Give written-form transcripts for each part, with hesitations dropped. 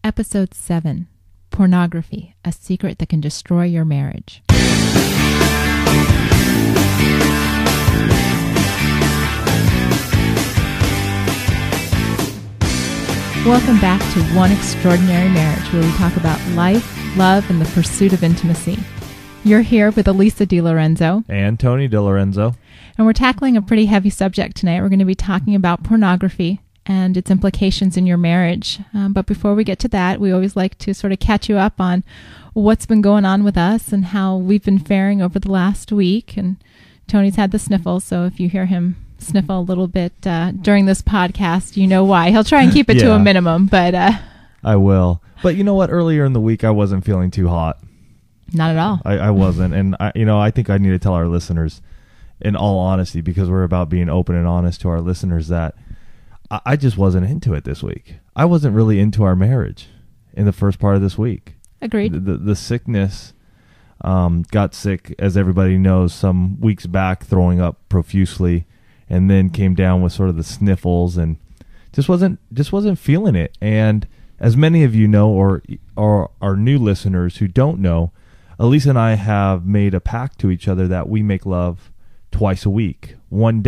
Episode 7, Pornography, a secret that can destroy your marriage. Welcome back to One Extraordinary Marriage, where we talk about life, love, and the pursuit of intimacy. You're here with Elisa DiLorenzo. And Tony DiLorenzo. And we're tackling a pretty heavy subject tonight. We're going to be talking about pornography and its implications in your marriage. But before we get to that, we always like to sort of catch you up on what's been going on with us and how we've been faring over the last week. And Tony's had the sniffles, so if you hear him sniffle a little bit during this podcast, you know why. He'll try and keep it to a minimum, but I will. But you know what? Earlier in the week, I wasn't feeling too hot. Not at all. I wasn't. And I think I need to tell our listeners, in all honesty, because we're about being open and honest to our listeners, that I just wasn't into it this week. I wasn't really into our marriage in the first part of this week. Agreed. The sickness, got sick, as everybody knows, some weeks back, throwing up profusely, and then came down with sort of the sniffles, and just wasn't feeling it. And as many of you know, or our new listeners who don't know, Elisa and I have made a pact to each other that we make love twice a week. One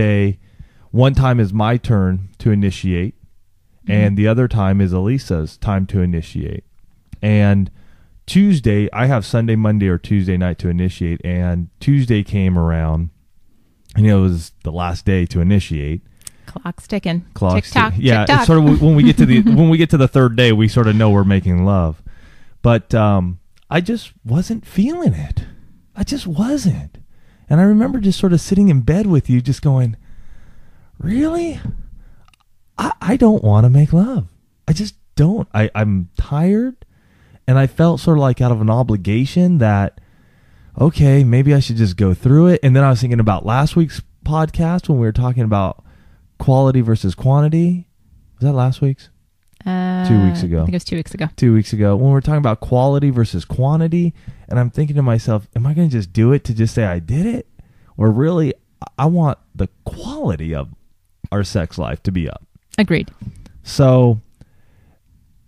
time is my turn to initiate, and the other time is Elisa's time to initiate. And Tuesday, I have Sunday, Monday, or Tuesday night to initiate, and Tuesday came around, and it was the last day to initiate. Clock's ticking. Tick-tock. Yeah, it's sort of when we get to the third day, we sort of know we're making love. But I just wasn't feeling it. I just wasn't. And I remember just sort of sitting in bed with you, just going, really? I don't want to make love. I just don't. I'm tired, and I felt sort of like out of an obligation that, okay, maybe I should just go through it. And then I was thinking about last week's podcast when we were talking about quality versus quantity. Was that last week's? 2 weeks ago. I think it was 2 weeks ago. 2 weeks ago, when we were talking about quality versus quantity, and I'm thinking to myself, am I going to just do it to just say I did it? Or really, I want the quality of our sex life to be up. Agreed. So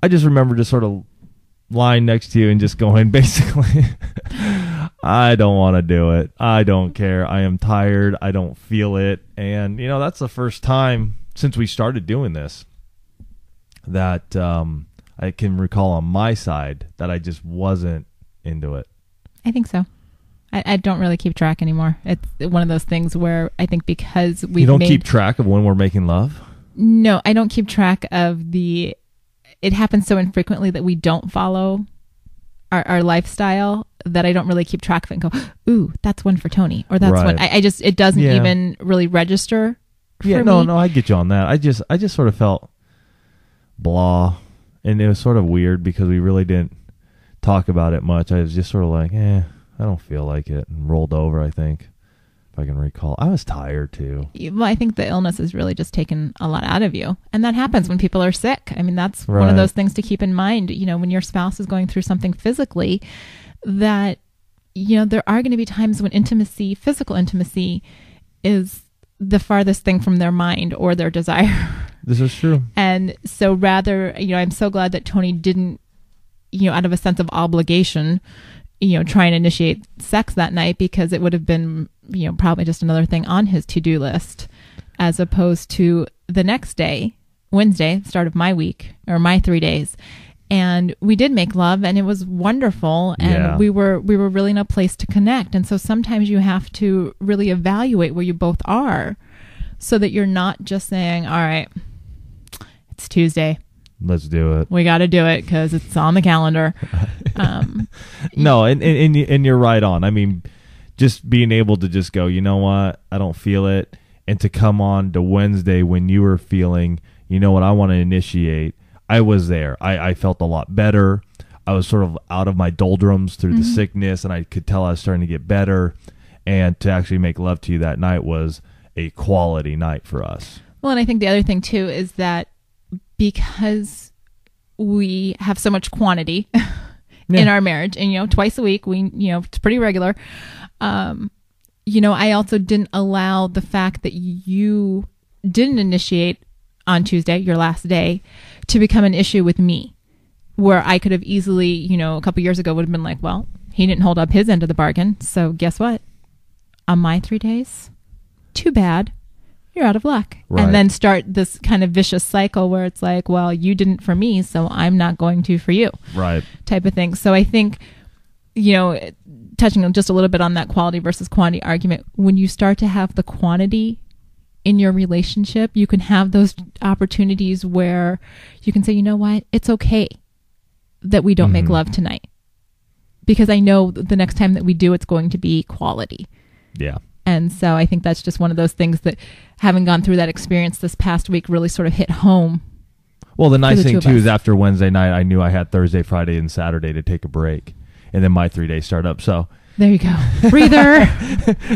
I just remember just sort of lying next to you and just going, basically, I don't want to do it. I don't care. I am tired. I don't feel it. And, that's the first time since we started doing this that I can recall on my side that I just wasn't into it. I think so. I don't really keep track anymore. It's one of those things where I think because we You don't keep track of when we're making love? No, I don't keep track of it happens so infrequently that we don't follow our lifestyle that I don't really keep track of it and go, ooh, that's one for Tony. Or that's one. It doesn't even really register for me. No, I get you on that. I just sort of felt blah, and it was sort of weird because we really didn't talk about it much. I was just sort of like, I don't feel like it, and rolled over, I think, if I can recall. I was tired too. Well, I think the illness has really just taken a lot out of you, and that happens when people are sick. I mean, that's one of those things to keep in mind, when your spouse is going through something physically, that there are going to be times when physical intimacy is the farthest thing from their mind or their desire. This is true. And so rather, I'm so glad that Tony didn't, out of a sense of obligation, try and initiate sex that night, because it would have been, probably just another thing on his to-do list, as opposed to the next day, Wednesday, start of my week, or my 3 days. And we did make love, and it was wonderful, and we were really in a place to connect. And so sometimes you have to really evaluate where you both are, so that you're not just saying, all right, it's Tuesday, let's do it. We got to do it because it's on the calendar. No, and you're right on. I mean, just being able to just go, you know what, I don't feel it, and to come on to Wednesday when you were feeling, you know what, I want to initiate. I was there. I felt a lot better. I was sort of out of my doldrums through the sickness, and I could tell I was starting to get better. And to actually make love to you that night was a quality night for us. Well, and I think the other thing too is that because we have so much quantity in our marriage, and twice a week, it's pretty regular. I also didn't allow the fact that you didn't initiate on Tuesday, your last day, to become an issue with me. where I could have easily, you know, a couple years ago would have been like, well, he didn't hold up his end of the bargain. So guess what? On my 3 days, too bad. You're out of luck. Right. And then start this kind of vicious cycle where it's like, well, you didn't for me, so I'm not going to for you. Right. Type of thing. So I think, you know, touching on just a little bit on that quality versus quantity argument, when you start to have the quantity in your relationship, you can have those opportunities where you can say, you know what, it's okay that we don't make love tonight, because I know the next time that we do, it's going to be quality. Yeah. And so I think that's just one of those things that, having gone through that experience this past week, really sort of hit home. Well, the nice thing too is after Wednesday night, I knew I had Thursday, Friday, and Saturday to take a break, and then my 3 days start up. So there you go, breather.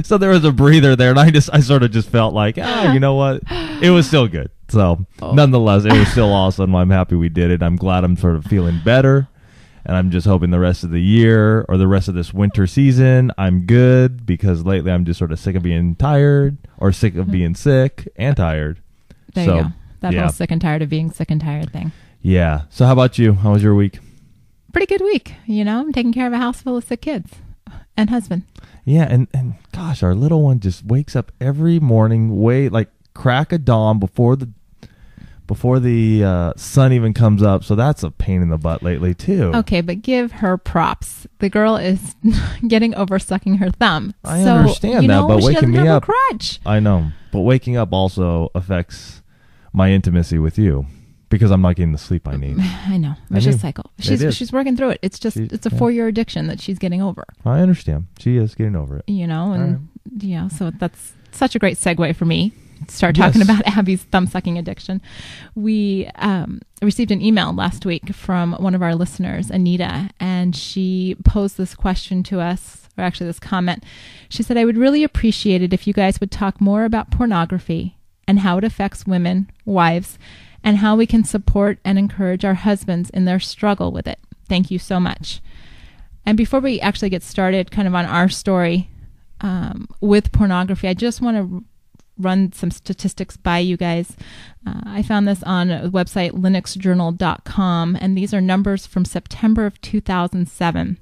So there was a breather there, and I sort of just felt like, you know what, it was still good. So nonetheless, it was still awesome. I'm happy we did it. I'm glad I'm sort of feeling better. And I'm just hoping the rest of the year or the rest of this winter season, I'm good, because lately I'm just sort of sick of being tired, or sick of being sick and tired. There you go. That whole sick and tired of being sick and tired thing. Yeah. So how about you? How was your week? Pretty good week. You know, I'm taking care of a house full of sick kids and husband. Yeah. And gosh, our little one just wakes up every morning, like crack of dawn before the sun even comes up. So that's a pain in the butt lately too. Okay, but give her props. The girl is getting over sucking her thumb. I understand that, but waking me up, crutch. I know, but waking up also affects my intimacy with you, because I'm not getting the sleep I need. I know. Vicious cycle. She's working through it. It's just it's a 4-year addiction that she's getting over. I understand. She is getting over it. You know, and so that's such a great segue for me. Start talking about Abby's thumb-sucking addiction. We received an email last week from one of our listeners, Anita, and she posed this question to us, or actually this comment. She said, I would really appreciate it if you guys would talk more about pornography and how it affects women, wives, and how we can support and encourage our husbands in their struggle with it. Thank you so much. And before we actually get started kind of on our story with pornography, I just want to run some statistics by you guys. I found this on a website, linuxjournal.com, and these are numbers from September of 2007.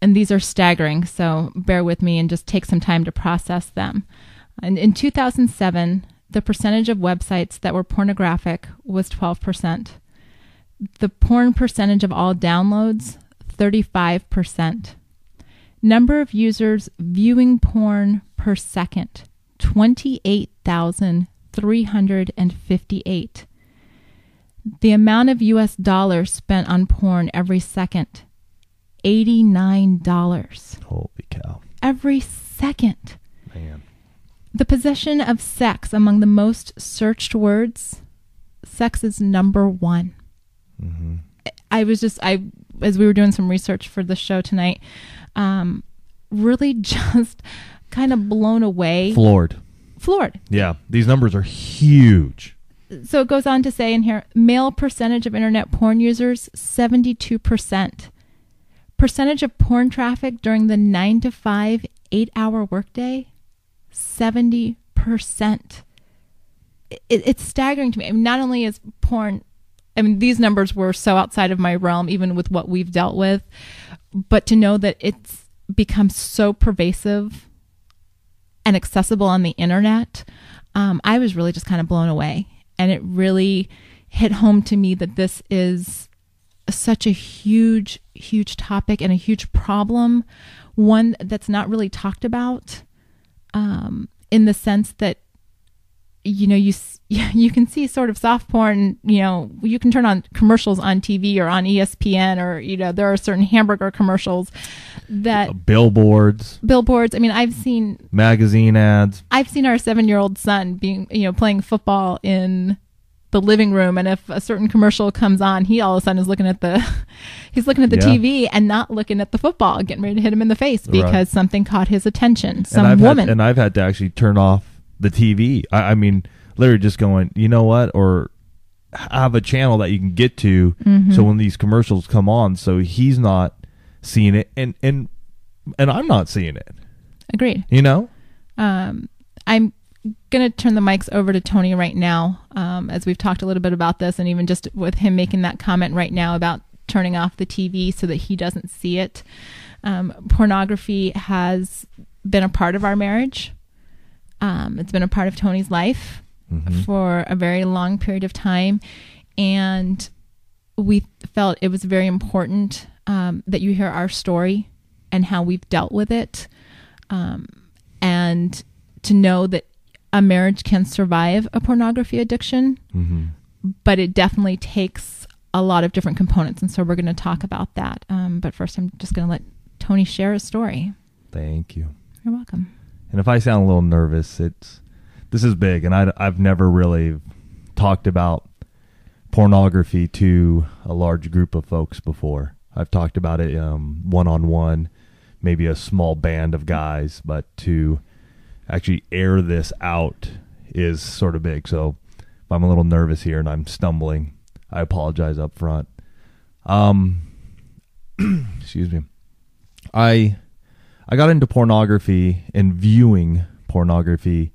And these are staggering, so bear with me and just take some time to process them. And in 2007, the percentage of websites that were pornographic was 12%. The porn percentage of all downloads, 35%. Number of users viewing porn per second, 28,358. The amount of US dollars spent on porn every second, $89. Holy cow. Every second. Man. The possession of sex among the most searched words, sex is number 1. Mm-hmm. As we were doing some research for the show tonight, really just kind of blown away. Floored. Yeah, these numbers are huge. So it goes on to say in here, male percentage of internet porn users, 72%. Percentage of porn traffic during the 9 to 5, 8-hour workday, 70%. It's staggering to me. I mean, not only is porn, I mean, these numbers were so outside of my realm, even with what we've dealt with, but to know that it's become so pervasive and accessible on the internet, I was really just kind of blown away. And it really hit home to me that this is such a huge, huge topic and a huge problem, one that's not really talked about, in the sense that, you know, you can see sort of soft porn, you know, you can turn on commercials on TV or on ESPN, or, you know, there are certain hamburger commercials that billboards. I mean, I've seen magazine ads. I've seen our 7-year-old son playing football in the living room, and if a certain commercial comes on, he all of a sudden is looking at the TV and not looking at the football, getting ready to hit him in the face because something caught his attention. And I've had to actually turn off the TV. I mean, literally just going, you know what, or have a channel that you can get to, so when these commercials come on, so he's not seeing it, and I'm not seeing it. Agreed. You know, I'm going to turn the mics over to Tony right now, as we've talked a little bit about this, and even just with him making that comment right now about turning off the TV so that he doesn't see it. Pornography has been a part of our marriage. It's been a part of Tony's life for a very long period of time. And we felt it was very important that you hear our story and how we've dealt with it. And to know that a marriage can survive a pornography addiction, but it definitely takes a lot of different components. And so we're going to talk about that. But first, I'm just going to let Tony share his story. Thank you. You're welcome. And if I sound a little nervous, this is big, and I've never really talked about pornography to a large group of folks before. I've talked about it one-on-one, maybe a small band of guys, but to actually air this out is sort of big. So if I'm a little nervous here and I'm stumbling, I apologize up front. Excuse me. I got into pornography and viewing pornography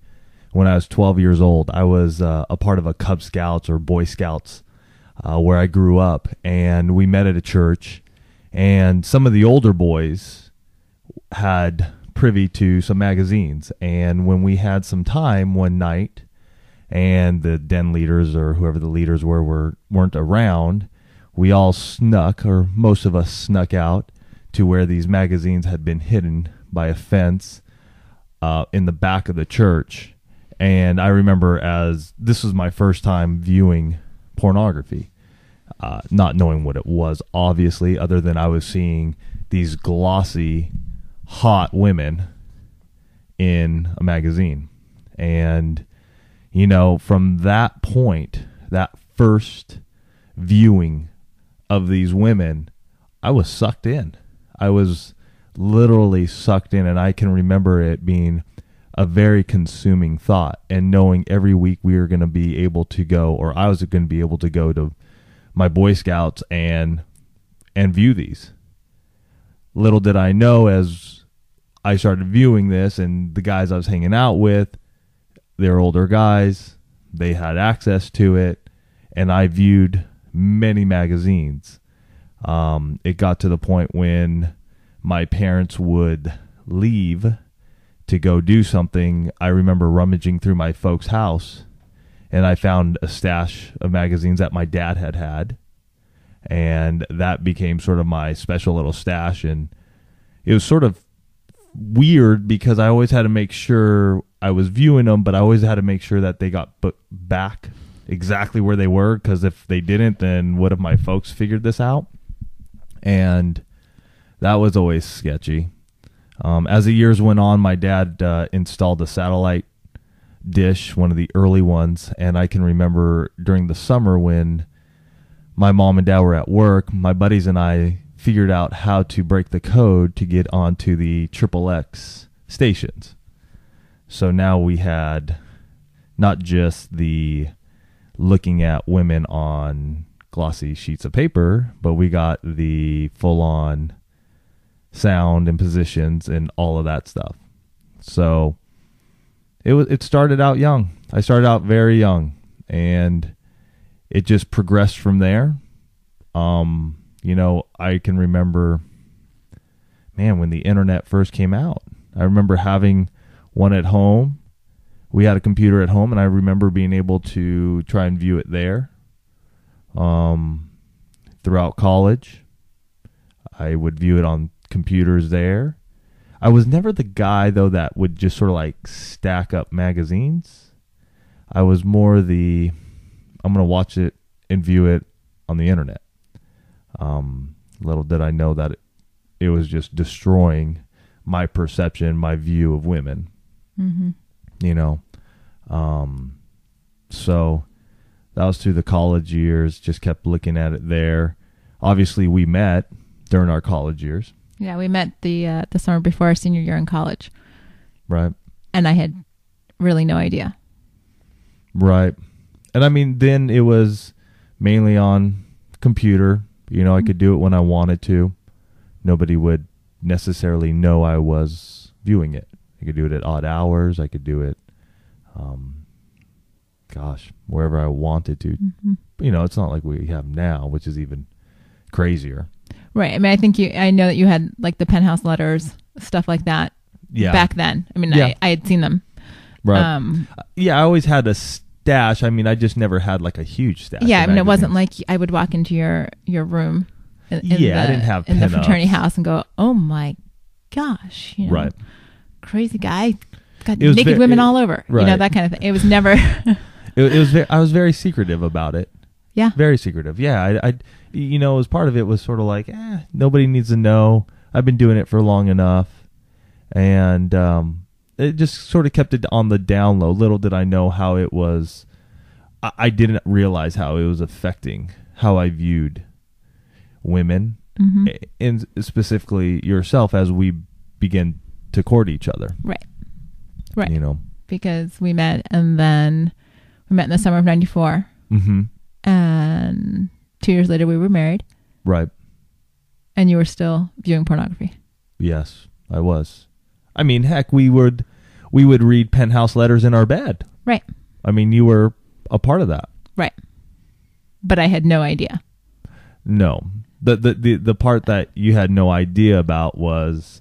when I was 12 years old. I was a part of a Cub Scouts or Boy Scouts where I grew up, and we met at a church, and some of the older boys had privy to some magazines. And when we had some time one night and the den leaders or whoever the leaders weren't around, we all snuck, or most of us snuck out to where these magazines had been hidden by a fence in the back of the church. And I remember, as this was my first time viewing pornography, not knowing what it was, obviously, other than I was seeing these glossy, hot women in a magazine. And, you know, from that point, that first viewing of these women, I was sucked in. I was literally sucked in, and I can remember it being a very consuming thought, and knowing every week we were going to be able to go, or I was going to be able to go to my Boy Scouts and view these. Little did I know, as I started viewing this, and the guys I was hanging out with, they were older guys, they had access to it, and I viewed many magazines. It got to the point when my parents would leave to go do something. I remember rummaging through my folks' house, and I found a stash of magazines that my dad had, and that became sort of my special little stash. And it was sort of weird because I always had to make sure I was viewing them, but I always had to make sure that they got put back exactly where they were, because if they didn't, then what if my folks figured this out? And that was always sketchy. As the years went on, my dad installed a satellite dish, one of the early ones, and I can remember during the summer when my mom and dad were at work, my buddies and I figured out how to break the code to get onto the XXX stations. So now we had not just the looking at women on glossy sheets of paper, but we got the full-on sound and positions and all of that stuff. So it started out young. I started out very young, and it just progressed from there. You know, I can remember, man, when the internet first came out, I remember having one at home. We had a computer at home, and I remember being able to try and view it there. Throughout college, I would view it on computers there. I was never the guy, though, that would just sort of like stack up magazines. I was more I'm going to watch it and view it on the internet. Little did I know that it was just destroying my perception, my view of women. You know, so that was through the college years, just kept looking at it there. Obviously, we met during our college years. Yeah, we met the summer before our senior year in college. Right. And I had really no idea. Right. And I mean, then it was mainly on computer. You know, I could do it when I wanted to. Nobody would necessarily know I was viewing it. I could do it at odd hours. I could do it wherever I wanted to. Mm-hmm. It's not like we have now, which is even crazier. Right. I mean, I know that you had like the penthouse letters, stuff like that. Yeah. Back then. I mean, I had seen them. Right. I always had a stash. I mean, I just never had like a huge stash. Yeah. I mean, it wasn't like I would walk into your room. I didn't have in the fraternity house and go, oh my gosh, right. Crazy guy, got naked women all over, right. That kind of thing. It was never. I was very secretive about it. Yeah. Very secretive. Yeah. I as part of it was sort of like, nobody needs to know. I've been doing it for long enough. And it just sort of kept it on the down low. Little did I know how it was. I didn't realize how it was affecting how I viewed women, mm-hmm. and specifically yourself as we begin to court each other. Right. Because we met, and then we met in the summer of 94. Mm-hmm. And 2 years later we were married. Right. And you were still viewing pornography. Yes, I was. I mean, heck, we would read penthouse letters in our bed. Right. I mean, you were a part of that. Right. But I had no idea. No. The part that you had no idea about was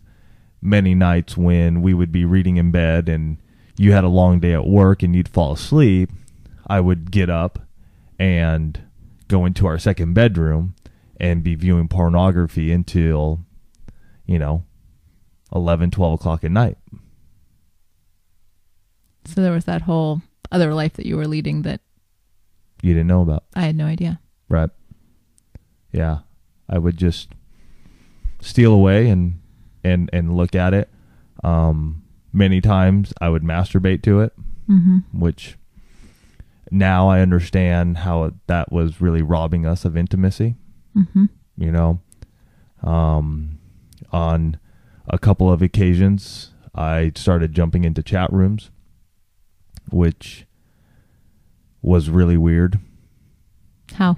many nights when we would be reading in bed and you had a long day at work and you'd fall asleep, I would get up and go into our second bedroom and be viewing pornography until, 11, 12 o'clock at night. So there was that whole other life that you were leading that you didn't know about. I had no idea. Right. Yeah. I would just steal away and look at it. Many times I would masturbate to it, mm-hmm. which now I understand how that was really robbing us of intimacy. Mm-hmm. On a couple of occasions, I started jumping into chat rooms, which was really weird. How?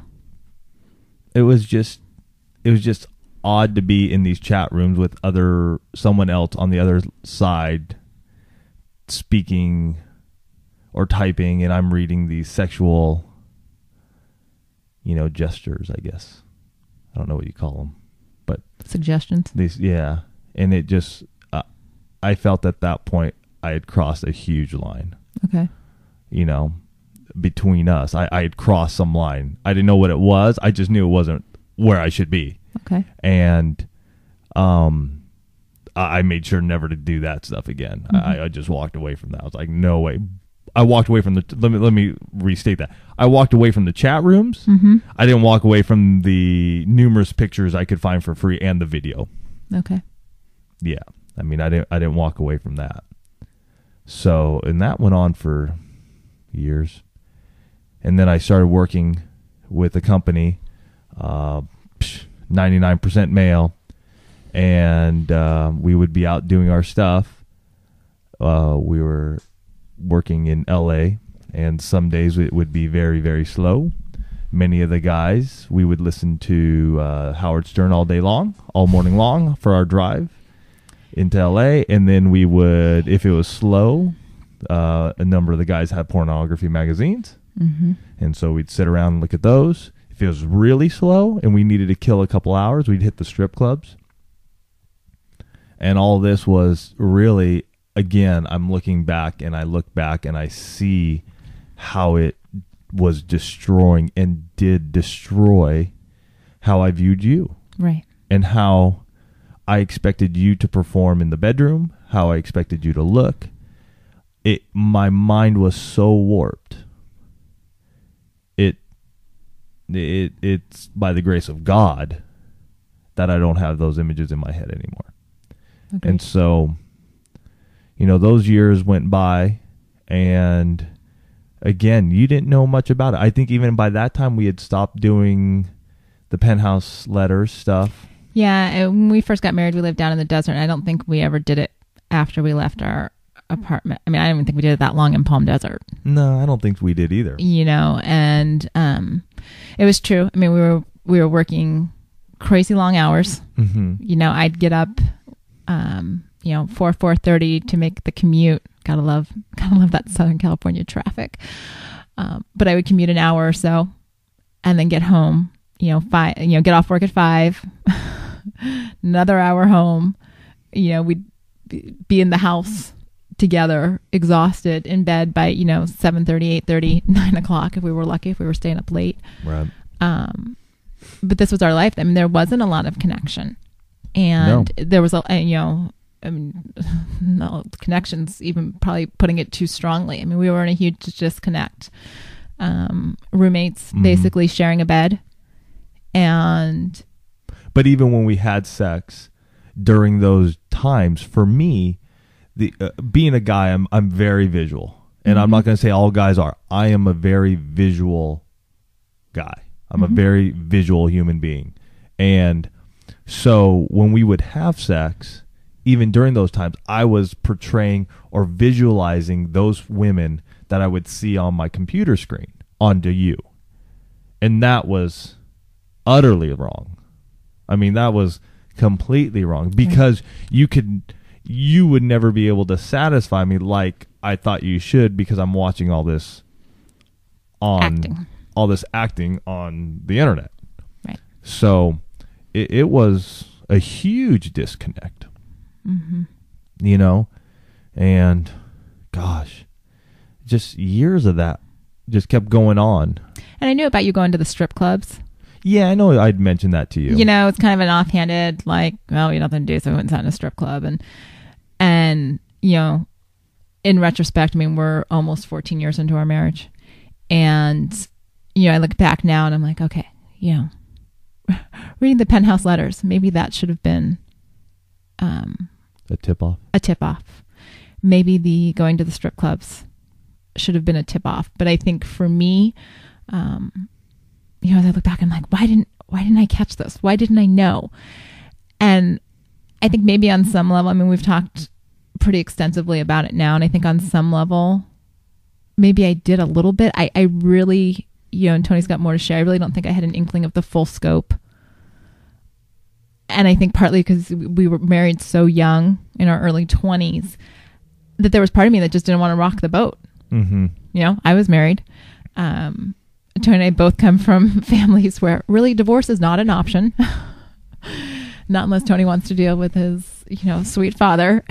It was just odd to be in these chat rooms with someone else on the other side speaking or typing, and I'm reading these sexual, gestures, I guess. I don't know what you call them, but suggestions. And it just, I felt at that point I had crossed a huge line. Okay. Between us, I had crossed some line. I didn't know what it was. I just knew it wasn't where I should be. Okay. And, I made sure never to do that stuff again. Mm-hmm. I just walked away from that. I was like, no way. I walked away from let me restate that. I walked away from the chat rooms. Mm-hmm. I didn't walk away from the numerous pictures I could find for free and the video. Okay. Yeah. I mean, I didn't walk away from that. So, and that went on for years. And then I started working with a company, 99% male, and we would be out doing our stuff. We were working in LA, and some days it would be very, very slow. Many of the guys, we would listen to Howard Stern all morning long for our drive into LA, and then we would, if it was slow, a number of the guys had pornography magazines, mm-hmm. and so we'd sit around and look at those. If it was really slow and we needed to kill a couple hours, we'd hit the strip clubs. And all this was really, again, I'm looking back and I look back and I see how it was destroying and did destroy how I viewed you. Right. And how I expected you to perform in the bedroom, how I expected you to look. My mind was so warped. It's by the grace of God that I don't have those images in my head anymore. Okay. And so, those years went by, and again, you didn't know much about it. I think even by that time we had stopped doing the penthouse letters stuff. Yeah, and when we first got married, we lived down in the desert, and I don't think we ever did it after we left our apartment. I mean, I don't even think we did it that long in Palm Desert. No, I don't think we did either. And it was true. I mean, we were working crazy long hours. Mm-hmm. I'd get up 4:30 to make the commute Gotta love that Southern California traffic. But I would commute an hour or so and then get home, get off work at 5, another hour home. We'd be in the house together, exhausted, in bed by, 7:30, 8:30, 9 o'clock if we were lucky, if we were staying up late. Right. But this was our life. I mean, there wasn't a lot of connection. And there was no connections, even probably putting it too strongly. I mean, we were in a huge disconnect. Roommates basically sharing a bed. But even when we had sex during those times, for me, being a guy, I'm very visual. And I'm not going to say all guys are. I am a very visual guy. I'm a very visual human being. And so when we would have sex, even during those times, I was portraying or visualizing those women that I would see on my computer screen onto you. And that was utterly wrong. I mean, that was completely wrong, because you would never be able to satisfy me like I thought you should, because I'm watching all this acting on the internet. Right. So it was a huge disconnect, and gosh, just years of that just kept going on. And I knew about you going to the strip clubs. Yeah, I know I'd mentioned that to you. It's kind of an offhanded, like, well, we had nothing to do, so we went inside a strip club. And in retrospect, I mean, we're almost 14 years into our marriage. And, I look back now and I'm like, okay, reading the Penthouse letters, maybe that should have been a tip-off. A tip-off. Maybe the going to the strip clubs should have been a tip-off. But I think for me, as I look back, I'm like, why didn't I catch this? Why didn't I know? And I think maybe on some level, I mean, we've talked pretty extensively about it now, and I think on some level, maybe I did a little bit. I really, and Tony's got more to share. I really don't think I had an inkling of the full scope. And I think partly because we were married so young, in our early 20s, that there was part of me that just didn't want to rock the boat. I was married. Tony and I both come from families where really divorce is not an option. Not unless Tony wants to deal with his, sweet father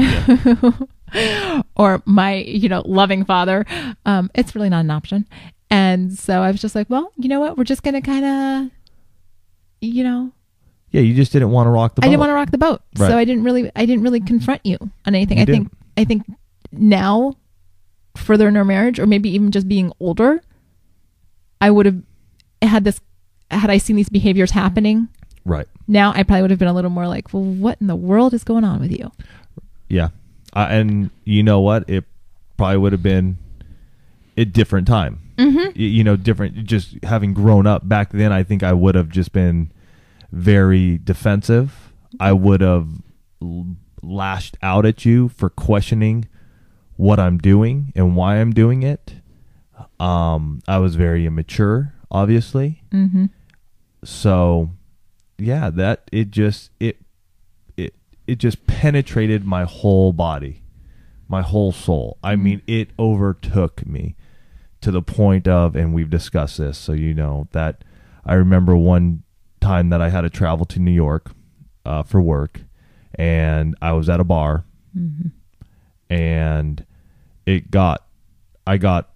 or my, loving father. It's really not an option. And so I was just like, well, you know what? We're just going to kind of, Yeah, you just didn't want to rock the boat. I didn't want to rock the boat. Right. So I didn't really confront you on anything. I think now, further in our marriage, or maybe even just being older, I would have had I seen these behaviors happening. Right. Now I probably would have been a little more like, well, what in the world is going on with you? Yeah. And you know what? It probably would have been a different time. Different, just having grown up back then. I think I would have just been very defensive. I would have lashed out at you for questioning what I'm doing and why I'm doing it. I was very immature, obviously. So yeah, that it just penetrated my whole body, my whole soul. I mean, it overtook me to the point of, and we've discussed this, so that I remember one time that I had to travel to New York for work, and I was at a bar, and I got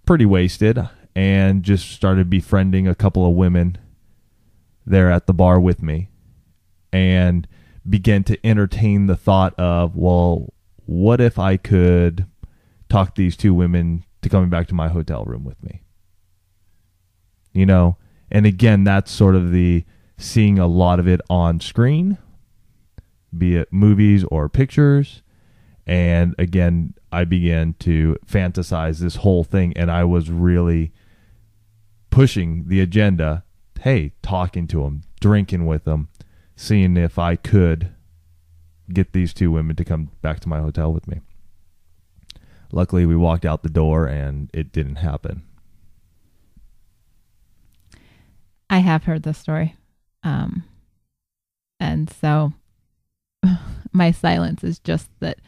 pretty wasted and just started befriending a couple of women there at the bar with me, and began to entertain the thought of, well, what if I could talk these two women to coming back to my hotel room with me? And again, that's sort of the seeing a lot of it on screen, be it movies or pictures. And again, I began to fantasize this whole thing, and I was really pushing the agenda. Hey, talking to them, drinking with them, seeing if I could get these two women to come back to my hotel with me. Luckily, we walked out the door and it didn't happen. I have heard this story. And so my silence is just that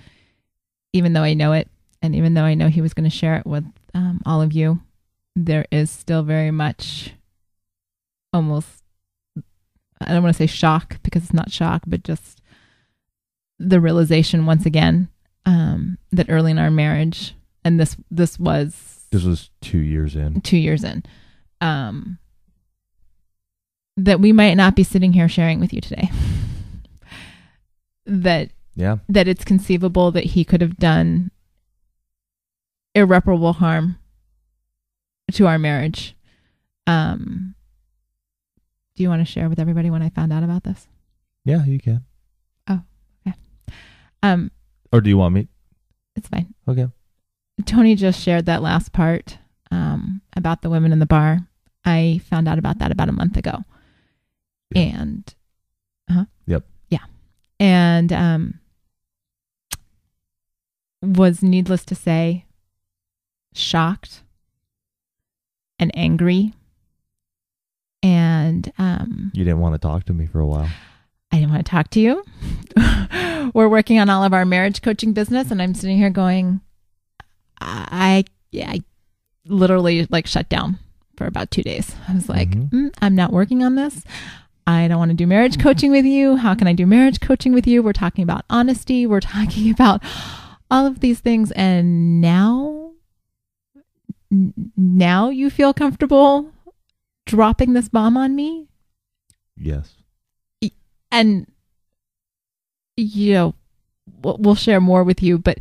even though I know it, And even though I know he was going to share it with all of you, there is still very much almost, I don't want to say shock because it's not shock, but just the realization once again that early in our marriage, and this was 2 years in. 2 years in, that we might not be sitting here sharing with you today. That it's conceivable that he could have done irreparable harm to our marriage. Do you want to share with everybody when I found out about this? Yeah, you can. Oh, okay. Or do you want me? It's fine. Okay. Tony just shared that last part about the women in the bar. I found out about that about a month ago. Yeah. And Yep. Yeah. And was, needless to say, shocked and angry. And you didn't want to talk to me for a while. I didn't want to talk to you. We're working on all of our marriage coaching business, and I'm sitting here going, I literally like shut down for about 2 days. I was like, I'm not working on this. I don't want to do marriage coaching with you. How can I do marriage coaching with you? We're talking about honesty. We're talking about all of these things. And now you feel comfortable dropping this bomb on me? Yes. And, you know, we'll share more with you, but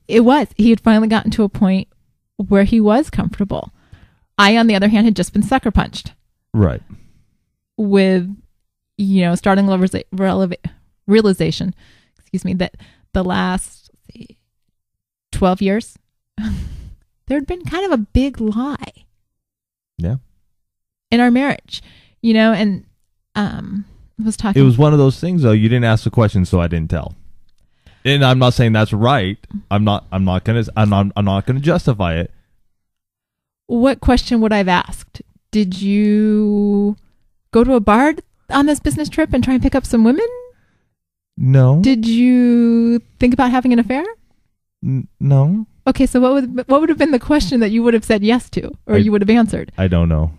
he had finally gotten to a point where he was comfortable. I, on the other hand, had just been sucker punched. Right. With, you know, starting realization, that the last 12 years, there had been kind of a big lie. Yeah. In our marriage, you know, and was talking. It was one of those things, though. You didn't ask the question, so I didn't tell. And I'm not saying that's right. I'm not gonna justify it. What question would I have asked? Did you go to a bar on this business trip and try and pick up some women? No. Did you think about having an affair? No. Okay, so what would have been the question that you would have said yes to, or you would have answered? I don't know.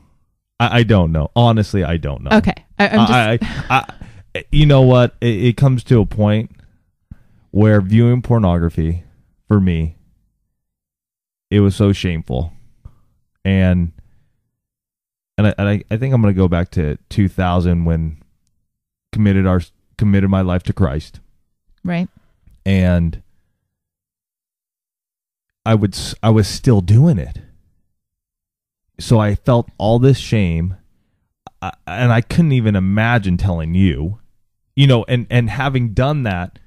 I don't know. Honestly, I don't know. Okay. I'm just... you know what? It comes to a point where viewing pornography, for me, it was so shameful. And I think I'm going to go back to 2000 when committed my life to Christ. Right. And I was still doing it. So I felt all this shame, and I couldn't even imagine telling you, you know, and having done that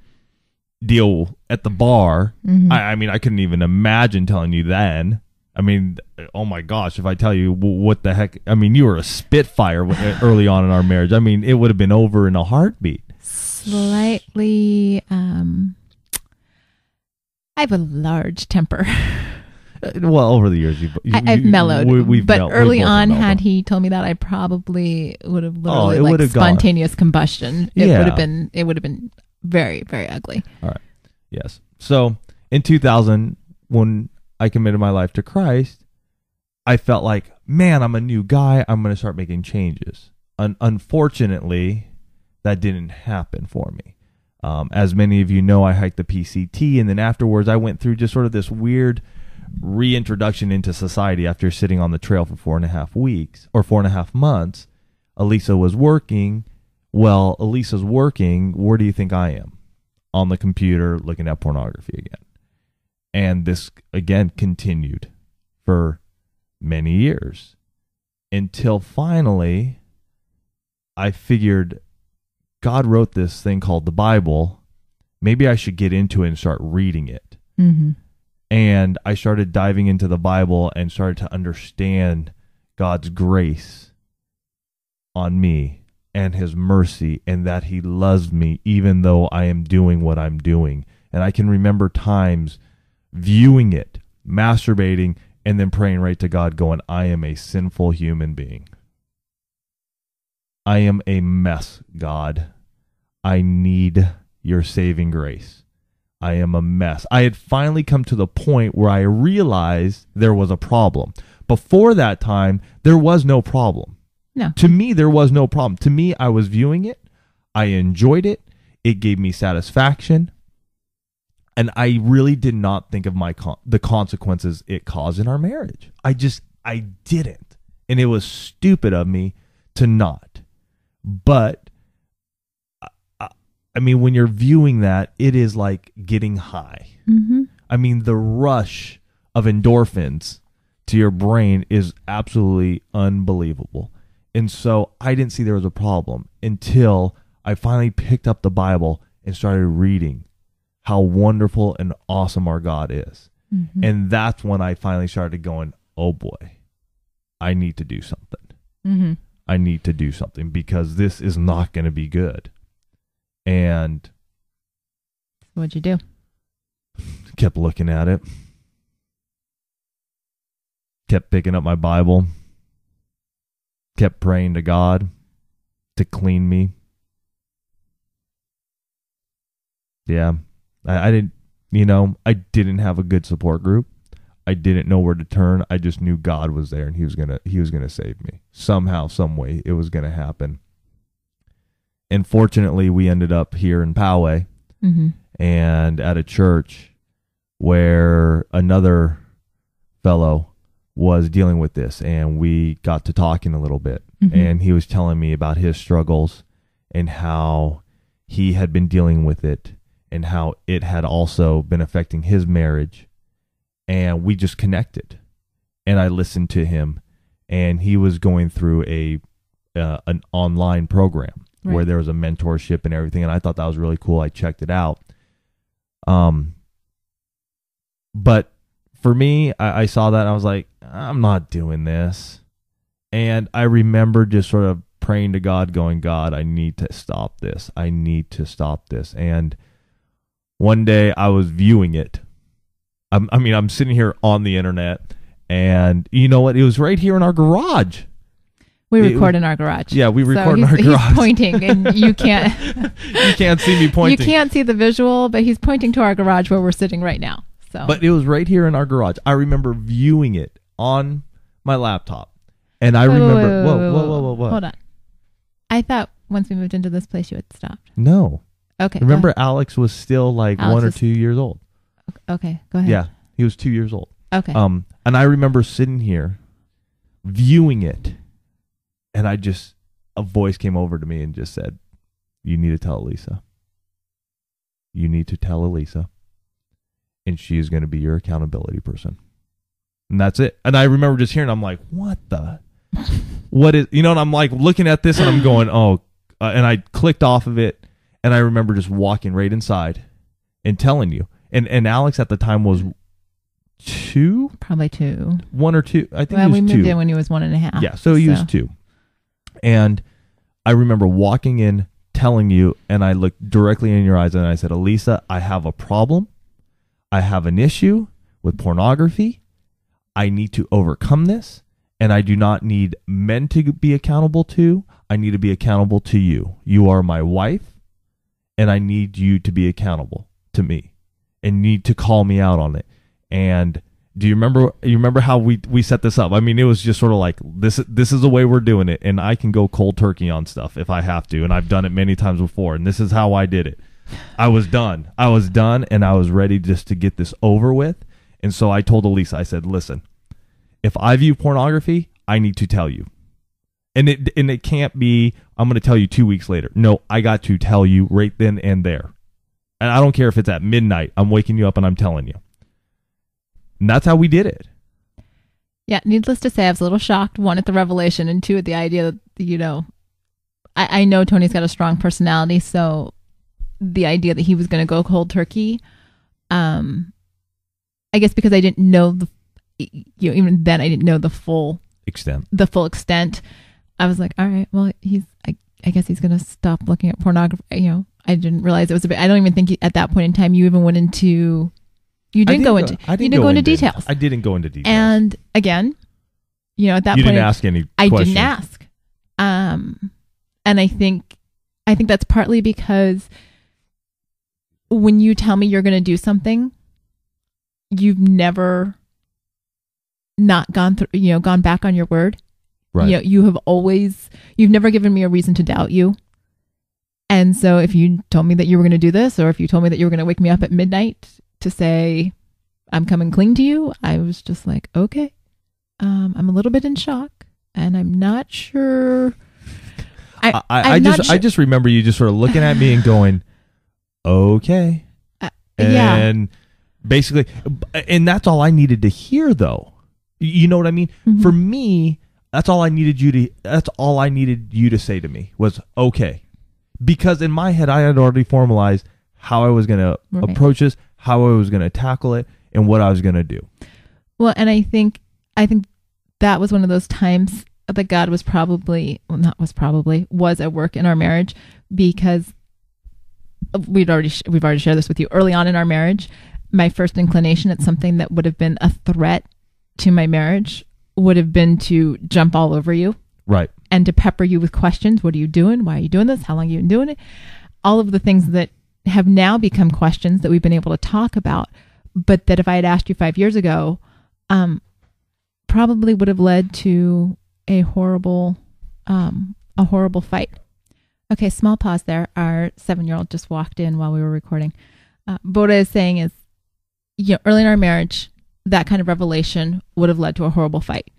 deal at the bar, I mean, I couldn't even imagine telling you then. I mean, oh my gosh, if I tell you what the heck, I mean, you were a spitfire early on in our marriage. I mean, it would have been over in a heartbeat. Slightly, I have a large temper. Well, over the years, I've mellowed. But early on, had he told me that, I probably would have literally spontaneous combustion. It would have been very, very ugly. All right. Yes. So in 2000, when I committed my life to Christ, I felt like, man, I'm a new guy. I'm going to start making changes. Unfortunately, that didn't happen for me. As many of you know, I hiked the PCT, and then afterwards, I went through just sort of this weird reintroduction into society after sitting on the trail for 4.5 months. Elisa was working. Well, Elisa's working. Where do you think I am? On the computer looking at pornography again. And this, again, continued for many years until finally I figured God wrote this thing called the Bible. Maybe I should get into it and start reading it. Mm-hmm. And I started diving into the Bible and started to understand God's grace on me and his mercy, and that he loves me even though I am doing what I'm doing. And I can remember times viewing it, masturbating, and then praying right to God going, I am a sinful human being. I am a mess, God. I need your saving grace. I am a mess. I had finally come to the point where I realized there was a problem. Before that time, there was no problem. No. To me, there was no problem. To me, I was viewing it. I enjoyed it. It gave me satisfaction. And I really did not think of the consequences it caused in our marriage. I didn't. And it was stupid of me to not. But, I mean, when you're viewing that, it is like getting high. Mm-hmm. I mean, the rush of endorphins to your brain is absolutely unbelievable. And so I didn't see there was a problem until I finally picked up the Bible and started reading how wonderful and awesome our God is. Mm-hmm. And that's when I finally started going, oh boy, I need to do something. Mm-hmm. I need to do something because this is not going to be good. And what'd you do? Kept looking at it. Kept picking up my Bible. Kept praying to God to clean me. Yeah. I didn't have a good support group. I didn't know where to turn. I just knew God was there and he was gonna save me. Somehow, some way, it was gonna happen. And fortunately, we ended up here in Poway, mm-hmm. and at a church where another fellow was dealing with this, and we got to talking a little bit, mm-hmm. and he was telling me about his struggles and how he had been dealing with it and how it had also been affecting his marriage. And we just connected, and I listened to him, and he was going through an online program. Right. Where there was a mentorship and everything, and I thought that was really cool. I checked it out. But for me, I saw that and I was like, I'm not doing this. And I remember just sort of praying to God, going, God, I need to stop this. I need to stop this. And one day I was viewing it. I'm sitting here on the internet, and you know what? It was right here in our garage. We record in our garage. Yeah, we record in our garage. He's pointing, and you can't. You can't see me pointing. You can't see the visual, but he's pointing to our garage where we're sitting right now. So, but it was right here in our garage. I remember viewing it on my laptop, and I remember. Whoa! Hold on. I thought once we moved into this place, you had stopped. No. Okay. Remember, Alex was still like Alex 1 or 2 years old. Okay, go ahead. Yeah, he was 2 years old. Okay. And I remember sitting here, viewing it. And a voice came over to me and just said, you need to tell Elisa. You need to tell Elisa. And she is going to be your accountability person. And that's it. And I remember just hearing, I'm like, what and I'm like looking at this and I'm going, and I clicked off of it. And I remember just walking right inside and telling you. And Alex at the time was 2? Probably 2. 1 or 2. I think he was 2. We moved in when he was 1.5. Yeah, so he was 2. And I remember walking in, telling you, and I looked directly in your eyes and I said, Elisa, I have a problem. I have an issue with pornography. I need to overcome this. And I do not need men to be accountable to. I need to be accountable to you. You are my wife, and I need you to be accountable to me and need to call me out on it. And do you remember how we set this up? I mean, it was just sort of like, this is the way we're doing it, and I can go cold turkey on stuff if I have to, and I've done it many times before, and this is how I did it. I was done, and I was ready just to get this over with. And so I told Elisa, I said, listen, if I view pornography, I need to tell you. And it can't be, I'm going to tell you 2 weeks later. No, I got to tell you right then and there. And I don't care if it's at midnight. I'm waking you up and I'm telling you. And that's how we did it. Yeah, needless to say, I was a little shocked, 1, at the revelation, and 2, at the idea that, I know Tony's got a strong personality, so the idea that he was going to go cold turkey, I guess because I didn't know even then I didn't know the full extent. I was like, all right, well, I guess he's going to stop looking at pornography. I didn't realize it was I don't even think at that point in time you even went into. You didn't go into details. I didn't go into details. And again, at that point, you didn't ask any questions. I didn't ask. And I think that's partly because when you tell me you're going to do something, you've never not gone through, gone back on your word. Right. You've never given me a reason to doubt you. And so if you told me that you were going to do this, or if you told me that you were going to wake me up at midnight to say, I'm coming clean to you, I was just like, okay, I'm a little bit in shock and I'm not sure. I just remember you just sort of looking at me and going, okay. And basically, and that's all I needed to hear though. You know what I mean? Mm-hmm. For me, that's all I needed you to say to me was okay. Because in my head, I had already formalized how I was going to approach this, how I was going to tackle it, and what I was going to do. Well, and I think that was one of those times that God was was at work in our marriage, because we've already shared this with you. Early on in our marriage, my first inclination at something that would have been a threat to my marriage would have been to jump all over you. Right. And to pepper you with questions. What are you doing? Why are you doing this? How long have you been doing it? All of the things that have now become questions that we've been able to talk about, but that if I had asked you 5 years ago, probably would have led to a horrible fight. Okay, small pause there. Our 7-year-old just walked in while we were recording. But what I was saying is, early in our marriage, that kind of revelation would have led to a horrible fight.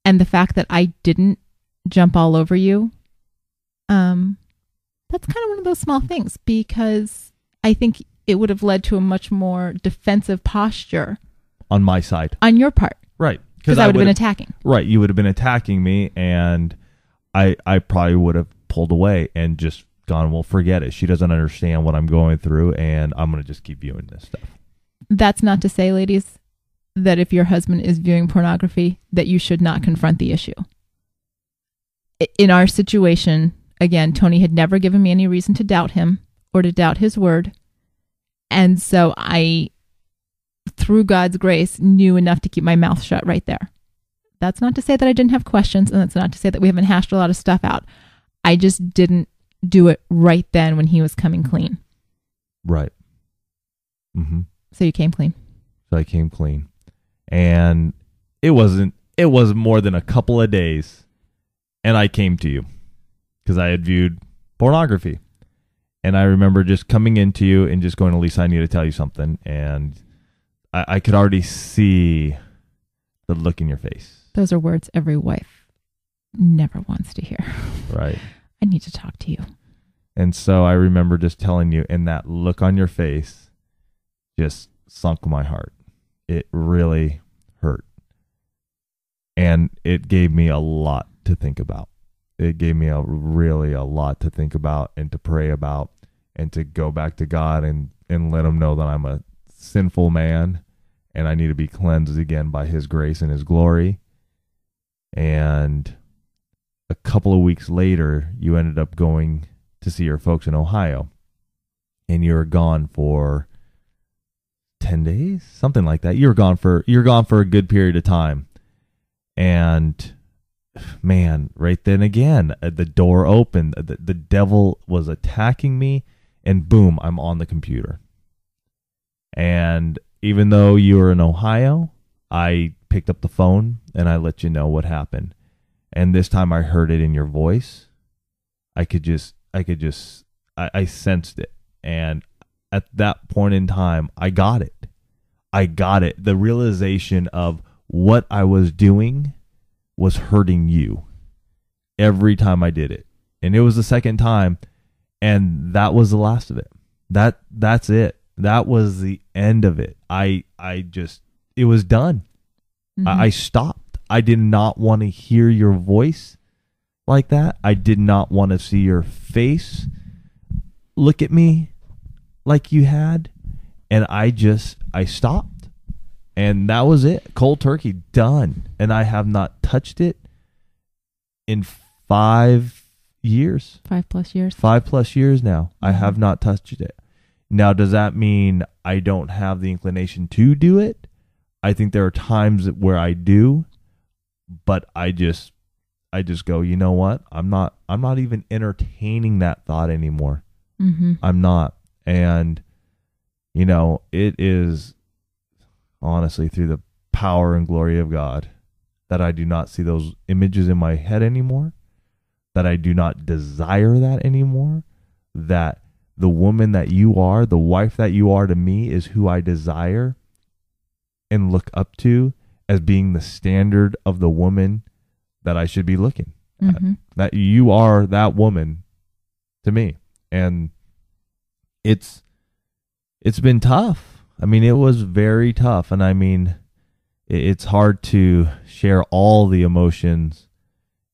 And the fact that I didn't jump all over you, that's kind of one of those small things, because I think it would have led to a much more defensive posture on my side, on your part. Right. Because I would have been attacking. Right. You would have been attacking me, and I probably would have pulled away and just gone, well, forget it. She doesn't understand what I'm going through, and I'm going to just keep viewing this stuff. That's not to say, ladies, that if your husband is viewing pornography, that you should not confront the issue. In our situation, again, Tony had never given me any reason to doubt him or to doubt his word. And so I, through God's grace, knew enough to keep my mouth shut right there. That's not to say that I didn't have questions, and that's not to say that we haven't hashed a lot of stuff out. I just didn't do it right then when he was coming clean. Right. Mm-hmm. So you came clean. So I came clean. And it was more than a couple of days, and I came to you because I had viewed pornography. And I remember just coming into you and just going, Lisa, I need to tell you something. And I could already see the look in your face. Those are words every wife never wants to hear. Right. I need to talk to you. And so I remember just telling you, and that look on your face just sunk my heart. It really hurt. And it gave me a lot to think about. It gave me a lot to think about and to pray about, and to go back to God and let him know that I'm a sinful man and I need to be cleansed again by his grace and his glory. And a couple of weeks later, you ended up going to see your folks in Ohio, and you were gone for 10 days, something like that. You're gone for a good period of time. And man, right then again, the door opened, the devil was attacking me, and boom, I'm on the computer. And even though you were in Ohio, I picked up the phone and I let you know what happened. And this time I heard it in your voice. I sensed it. And at that point in time, I got it. The realization of what I was doing was hurting you every time I did it. And it was the second time, and that was the last of it. That's it. That was the end of it. It was done. Mm-hmm. I stopped. I did not want to hear your voice like that. I did not want to see your face look at me like you had. And I stopped. And that was it. Cold turkey, done. And I have not touched it in 5 years. 5+ years. 5+ years now. Mm-hmm. I have not touched it. Now, does that mean I don't have the inclination to do it? I think there are times where I do, but I just go, you know what? I'm not even entertaining that thought anymore. Mm-hmm. I'm not. And it is honestly through the power and glory of God that I do not see those images in my head anymore, that I do not desire that anymore, that the woman that you are, the wife that you are to me, is who I desire and look up to as being the standard of the woman that I should be looking at. That you are that woman to me. And it's been tough. I mean, it was very tough. And I mean, it's hard to share all the emotions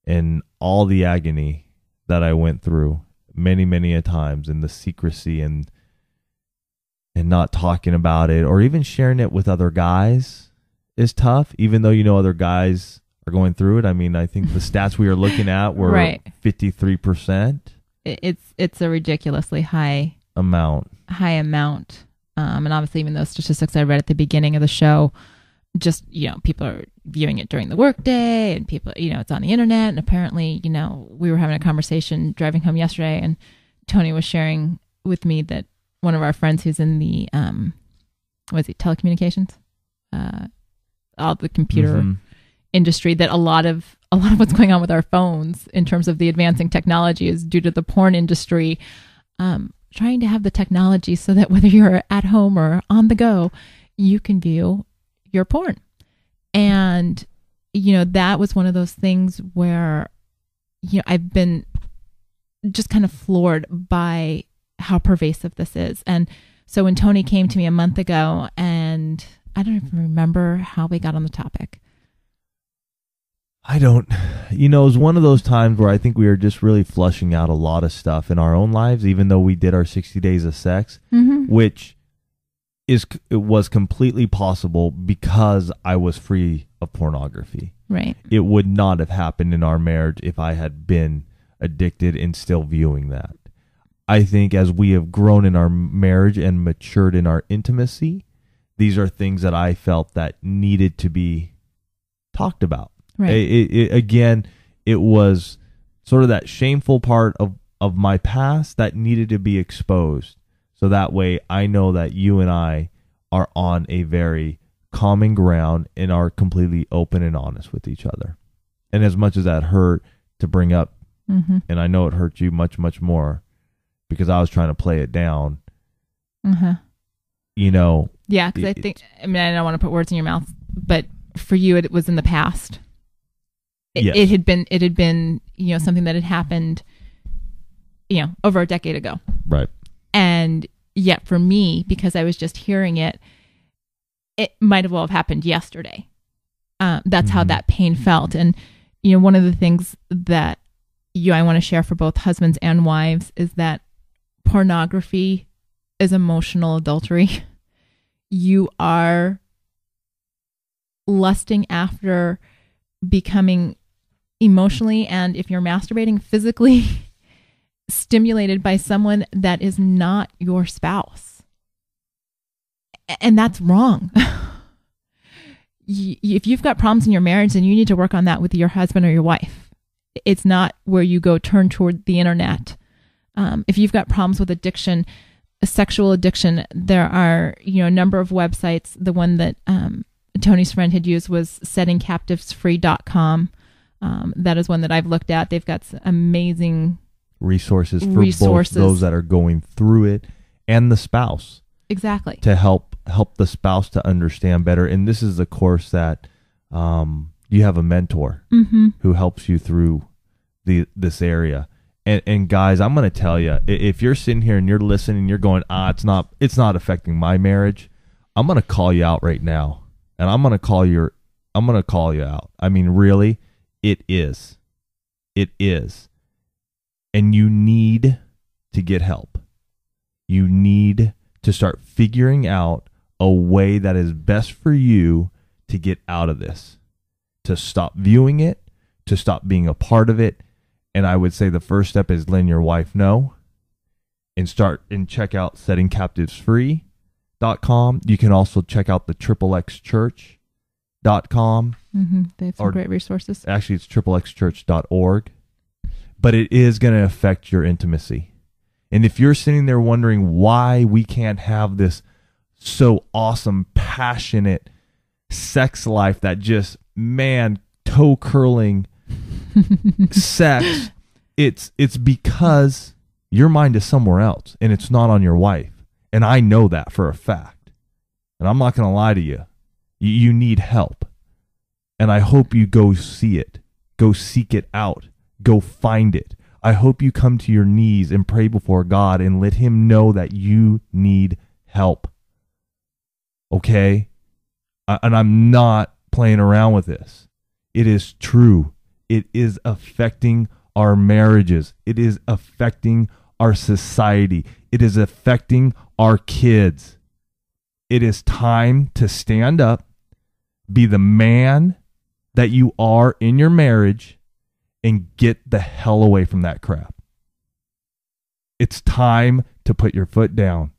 and all the agony that I went through many, many a times, and the secrecy and not talking about it or even sharing it with other guys is tough, even though other guys are going through it. I mean, I think the stats we were looking at were 53%. It's a ridiculously high amount. And obviously, even those statistics I read at the beginning of the show, just, people are viewing it during the workday, and people, it's on the internet. And apparently, we were having a conversation driving home yesterday, and Tony was sharing with me that one of our friends who's in the, telecommunications, all the computer industry, that a lot of what's going on with our phones in terms of the advancing technology is due to the porn industry, trying to have the technology so that whether you're at home or on the go, you can view your porn. And, that was one of those things where, I've been just kind of floored by how pervasive this is. And so when Tony came to me a month ago, and I don't even remember how we got on the topic. I don't, it was one of those times where I think we were just really flushing out a lot of stuff in our own lives, even though we did our 60 days of sex, which it was completely possible because I was free of pornography. Right. It would not have happened in our marriage if I had been addicted and still viewing that. I think as we have grown in our marriage and matured in our intimacy, these are things that I felt that needed to be talked about. Right. It was sort of that shameful part of my past that needed to be exposed. So that way I know that you and I are on a very common ground and are completely open and honest with each other. And as much as that hurt to bring up, and I know it hurt you much, much more because I was trying to play it down, Yeah, because I think, I don't want to put words in your mouth, but for you, it was in the past. It had been, something that had happened, over a decade ago. Right. And yet for me, because I was just hearing it, it might have well have happened yesterday. That's how that pain felt. And, one of the things that I want to share for both husbands and wives is that pornography is emotional adultery. You are lusting after becoming emotionally, and if you're masturbating, physically stimulated by someone that is not your spouse. And that's wrong. If you've got problems in your marriage, then you need to work on that with your husband or your wife. It's not where you go turn toward the internet. If you've got problems with addiction, sexual addiction, there are, a number of websites. The one that Tony's friend had used was settingcaptivesfree.com. That is one that I've looked at. They've got some amazing resources for both those that are going through it and the spouse. Exactly. To help the spouse to understand better. And this is the course that you have a mentor who helps you through this area. And guys, I'm going to tell you, if you're sitting here and you're listening and you're going, it's not affecting my marriage, I'm going to call you out right now. And I'm going to call you out. I mean, really, it is. It is. And you need to get help. You need to start figuring out a way that is best for you to get out of this, to stop viewing it, to stop being a part of it. And I would say the first step is letting your wife know, and check out settingcaptivesfree.com. You can also check out the XXXchurch.com. They have some great resources. Actually, it's XXXchurch.org. But it is going to affect your intimacy. And if you're sitting there wondering why we can't have this so awesome, passionate sex life that just, man, toe curling sex, it's because your mind is somewhere else and it's not on your wife. And I know that for a fact. And I'm not going to lie to you. You need help. And I hope you go see it. Go seek it out. Go find it. I hope you come to your knees and pray before God and let him know that you need help. Okay? And I'm not playing around with this. It is true. It is affecting our marriages. It is affecting our society. It is affecting our kids. It is time to stand up, be the man that you are in your marriage, and get the hell away from that crap. It's time to put your foot down.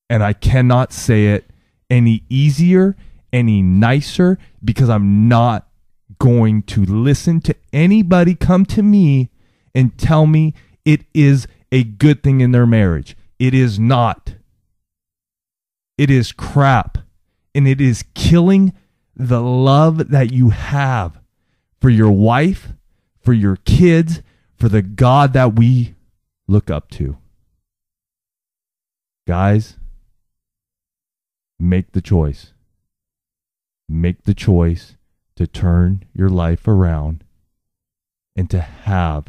And I cannot say it any easier, any nicer, because I'm not going to listen to anybody come to me and tell me it is a good thing in their marriage. It is not. It is crap. And it is killing the love that you have for your wife, for your kids, for the God that we look up to. Guys, make the choice. Make the choice to turn your life around and to have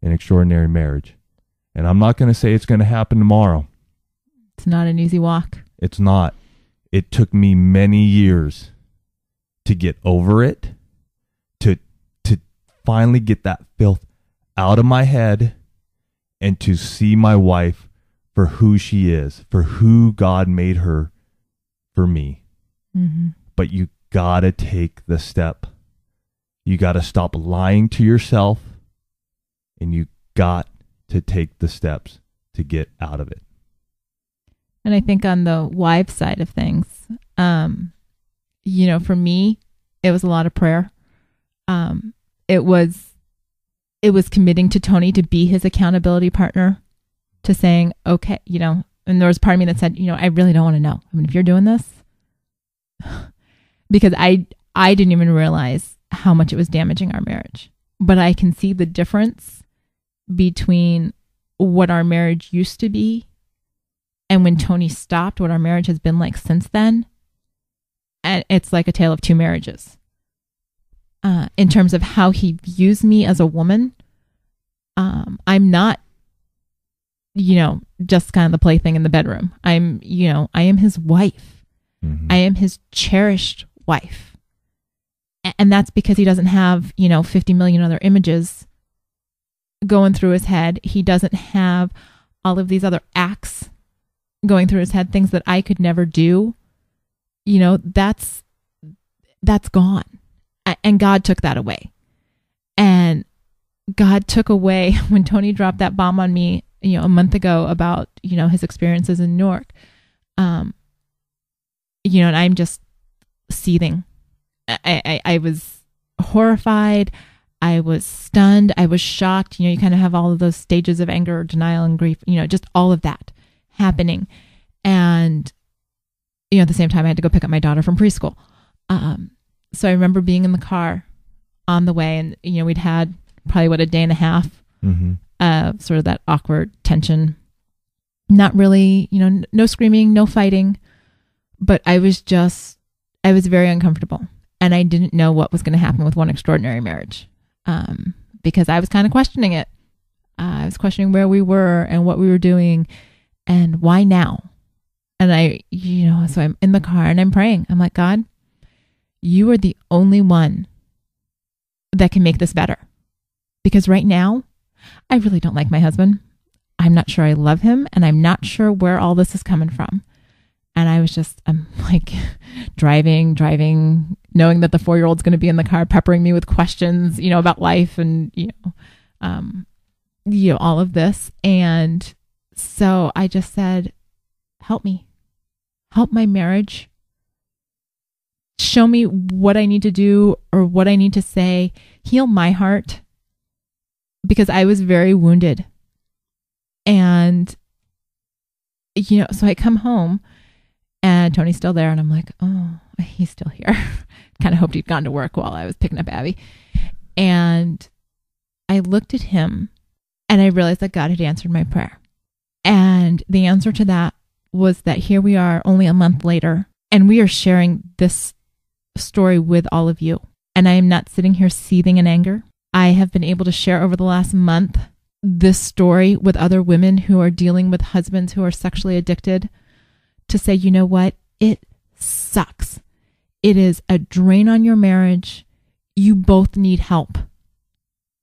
an extraordinary marriage. And I'm not going to say it's going to happen tomorrow. It's not an easy walk. It's not. It took me many years to get over it, to finally get that filth out of my head, and to see my wife for who she is, for who God made her for me. Mm-hmm. But you got to take the step. You got to stop lying to yourself, and you got to take the steps to get out of it. And I think on the wives' side of things, for me, it was a lot of prayer. It was committing to Tony to be his accountability partner, to saying, okay, and there was part of me that said, I really don't want to know. I mean, if you're doing this, because I didn't even realize how much it was damaging our marriage. But I can see the difference between what our marriage used to be and when Tony stopped, what our marriage has been like since then. And it's like a tale of two marriages. In terms of how he views me as a woman, I'm not, just kind of the plaything in the bedroom. I am his wife. Mm-hmm. I am his cherished wife. And that's because he doesn't have, 50 million other images going through his head. He doesn't have all of these other acts going through his head, things that I could never do. That's gone. And God took that away. And God took away, when Tony dropped that bomb on me, a month ago about, his experiences in New York. And I'm just seething. I was horrified. I was stunned. I was shocked. You kind of have all of those stages of anger, denial, and grief, just all of that happening. And, at the same time, I had to go pick up my daughter from preschool. So I remember being in the car on the way, and, we'd had probably a day and a half, sort of that awkward tension. Not really, no screaming, no fighting, but I was very uncomfortable. And I didn't know what was going to happen with One Extraordinary Marriage, because I was kind of questioning it. I was questioning where we were and what we were doing and why now. And so I'm in the car and I'm praying. I'm like, God, you are the only one that can make this better. Because right now, I really don't like my husband. I'm not sure I love him, and I'm not sure where all this is coming from. And I'm like driving, knowing that the 4-year-old's going to be in the car, peppering me with questions, about life and, all of this. And so I just said, help me, help my marriage. Show me what I need to do or what I need to say. Heal my heart, because I was very wounded. And, so I come home and Tony's still there and I'm like, oh, he's still here. Kind of hoped he'd gone to work while I was picking up Abby. And I looked at him and I realized that God had answered my prayer. And the answer to that was that here we are only a month later and we are sharing this story with all of you. And I am not sitting here seething in anger. I have been able to share over the last month this story with other women who are dealing with husbands who are sexually addicted to say, you know what? It sucks. It is a drain on your marriage. You both need help.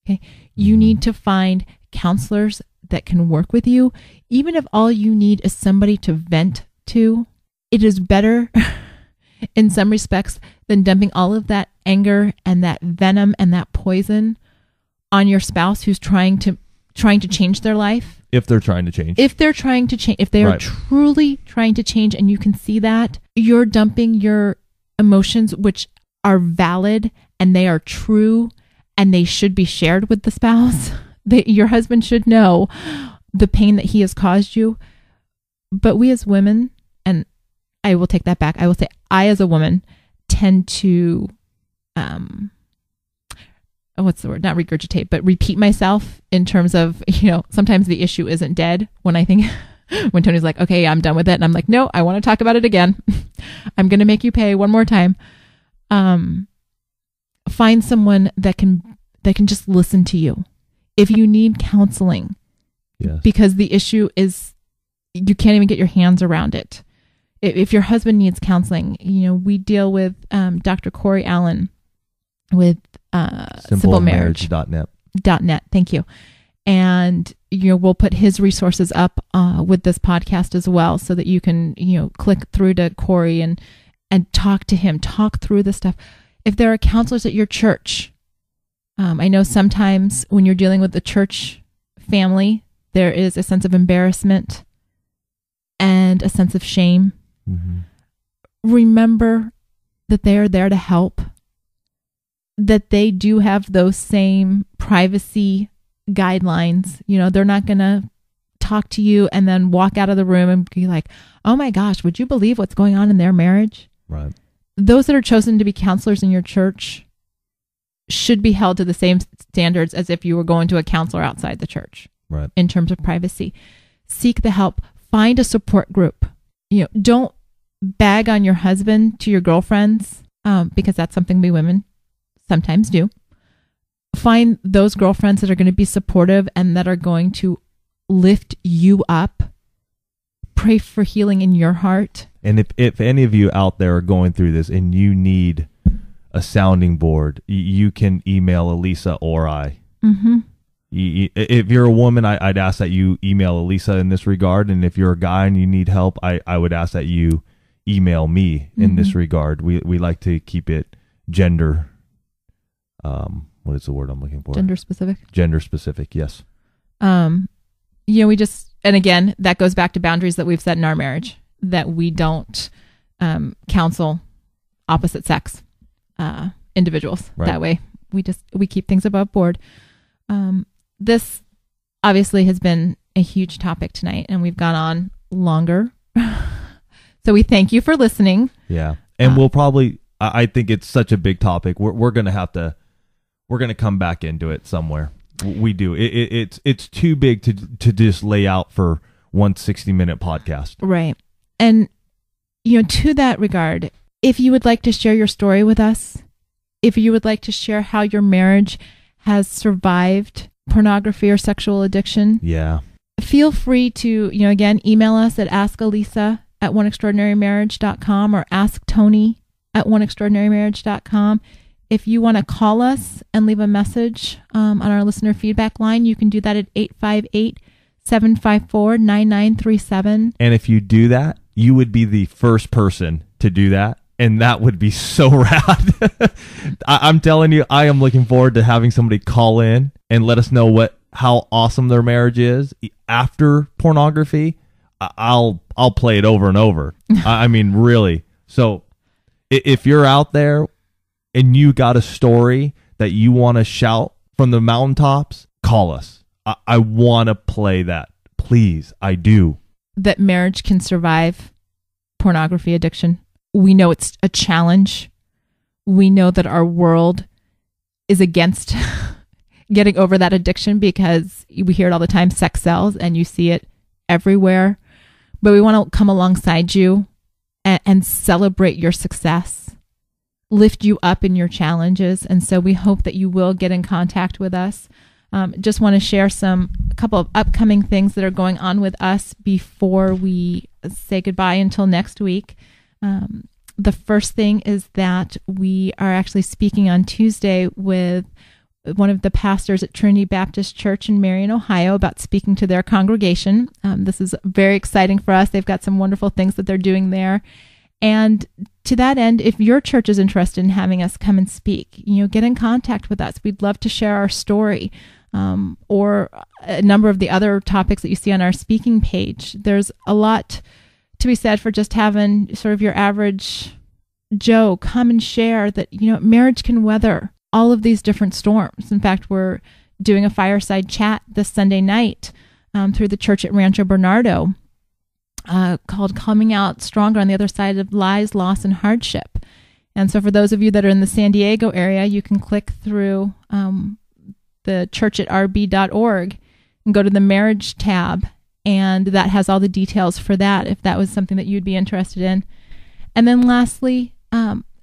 Okay. You need to find counselors that can work with you. Even if all you need is somebody to vent to, it is better in some respects than dumping all of that anger and that venom and that poison on your spouse who's trying to change their life. If they're trying to change. If they're trying to change, if they are truly trying to change and you can see that, you're dumping your emotions, which are valid and they are true and they should be shared with the spouse. Your husband should know the pain that he has caused you. But we as women, and I will take that back. I will say I as a woman tend to, what's the word? Not regurgitate, but repeat myself in terms of, sometimes the issue isn't dead when I think, when Tony's like, okay, I'm done with it. And I'm like, no, I want to talk about it again. I'm going to make you pay one more time. Find someone that can just listen to you. If you need counseling, because the issue is you can't even get your hands around it. If your husband needs counseling, we deal with Dr. Corey Allen with simplemarriage.net. Thank you. And we'll put his resources up with this podcast as well, so that you can click through to Corey and talk to him, talk through this stuff. If there are counselors at your church, I know sometimes when you're dealing with the church family, there is a sense of embarrassment and a sense of shame. Mm-hmm. Remember that they are there to help, that they do have those same privacy guidelines. They're not going to talk to you and then walk out of the room and be like, oh my gosh, would you believe what's going on in their marriage? Right. Those that are chosen to be counselors in your church should be held to the same standards as if you were going to a counselor outside the church. Right. In terms of privacy. Seek the help. Find a support group. Don't bag on your husband to your girlfriends, because that's something we women sometimes do. Find those girlfriends that are going to be supportive and that are going to lift you up. Pray for healing in your heart. And if any of you out there are going through this and you need a sounding board, you can email Elisa or I. Mm-hmm. If you're a woman, I'd ask that you email Elisa in this regard. And if you're a guy and you need help, I would ask that you email me in this regard. We like to keep it gender. What is the word I'm looking for? Gender specific. Gender specific. Yes. We just, and again, that goes back to boundaries that we've set in our marriage, that we don't counsel opposite sex individuals. Right. That way we keep things above board. This obviously has been a huge topic tonight and we've gone on longer. So we thank you for listening. Yeah. And we'll probably, I think it's such a big topic. We're going to come back into it somewhere. We do. It's too big to just lay out for one 60-minute podcast. Right. And, to that regard, if you would like to share your story with us, if you would like to share how your marriage has survived pornography or sexual addiction, feel free to, again, email us at askalisa@oneextraordinarymarriage.com or asktony@oneextraordinarymarriage.com. If you want to call us and leave a message on our listener feedback line, you can do that at 858-754-9937. And if you do that, you would be the first person to do that. And that would be so rad. I'm telling you, I am looking forward to having somebody call in and let us know how awesome their marriage is after pornography. I'll play it over and over. I mean, really. So if you're out there and you got a story that you want to shout from the mountaintops, call us. I want to play that. Please, I do. that marriage can survive pornography addiction. We know it's a challenge. We know that our world is against getting over that addiction because we hear it all the time, sex sells, and you see it everywhere. But we want to come alongside you and celebrate your success, lift you up in your challenges. And so we hope that you will get in contact with us. Just want to share a couple of upcoming things that are going on with us before we say goodbye until next week. The first thing is that we are actually speaking on Tuesday with one of the pastors at Trinity Baptist Church in Marion, Ohio, about speaking to their congregation. This is very exciting for us. They've got some wonderful things that they're doing there. And to that end, if your church is interested in having us come and speak, get in contact with us. We'd love to share our story, or a number of the other topics that you see on our speaking page. There's a lot to be said for just having sort of your average Joe come and share that, marriage can weather all of these different storms. In fact, we're doing a fireside chat this Sunday night through the church at Rancho Bernardo called Coming Out Stronger on the Other Side of Lies, Loss, and Hardship. And so for those of you that are in the San Diego area, you can click through the churchatrb.org and go to the marriage tab, and that has all the details for that if that was something that you'd be interested in. And then lastly,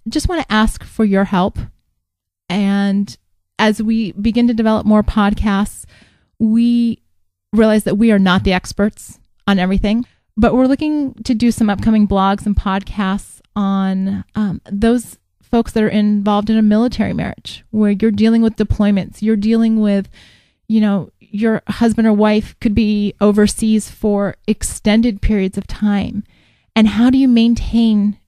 just want to ask for your help. And as we begin to develop more podcasts, we realize that we are not the experts on everything, but we're looking to do some upcoming blogs and podcasts on those folks that are involved in a military marriage, where you're dealing with deployments, you're dealing with, your husband or wife could be overseas for extended periods of time. And how do you maintain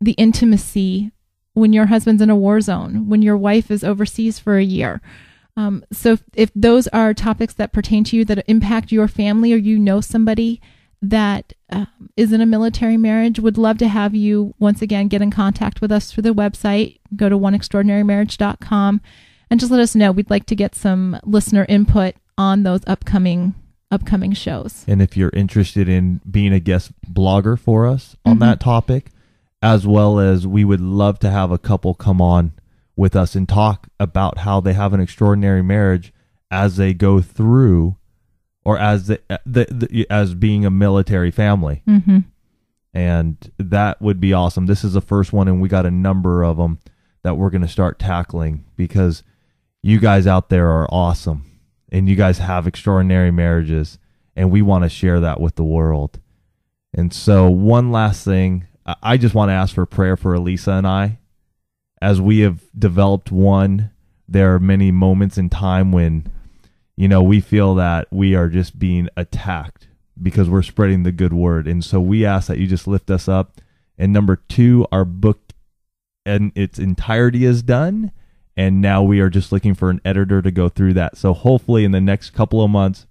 the intimacy when your husband's in a war zone, when your wife is overseas for a year? So if those are topics that pertain to you, that impact your family, or somebody that is in a military marriage, would love to have you once again get in contact with us through the website. Go to oneextraordinarymarriage.com and just let us know. We'd like to get some listener input on those upcoming shows. And if you're interested in being a guest blogger for us on that topic, as well as we would love to have a couple come on with us and talk about how they have an extraordinary marriage as they go through, or as as being a military family. Mm-hmm. And that would be awesome. This is the first one, and we got a number of them that we're going to start tackling, because you guys out there are awesome, and you guys have extraordinary marriages, and we want to share that with the world. And so one last thing, I just want to ask for prayer for Elisa and I. As we have developed one, there are many moments in time when, we feel that we are just being attacked because we're spreading the good word. And so we ask that you just lift us up. And number 2, our book in its entirety is done. And now we are just looking for an editor to go through that. So hopefully in the next couple of months,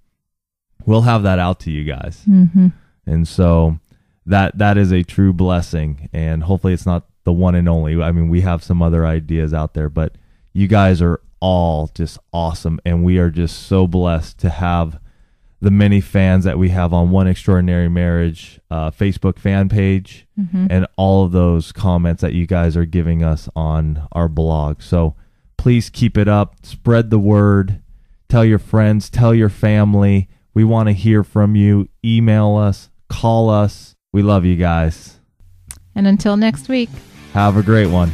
we'll have that out to you guys. Mm-hmm. And so that is a true blessing. And hopefully it's not the one and only. I mean, we have some other ideas out there, but you guys are all just awesome. And we are just so blessed to have the many fans that we have on One Extraordinary Marriage Facebook fan page, and all of those comments that you guys are giving us on our blog. So please keep it up. Spread the word. Tell your friends. Tell your family. We want to hear from you. Email us. Call us. We love you guys. And until next week, have a great one.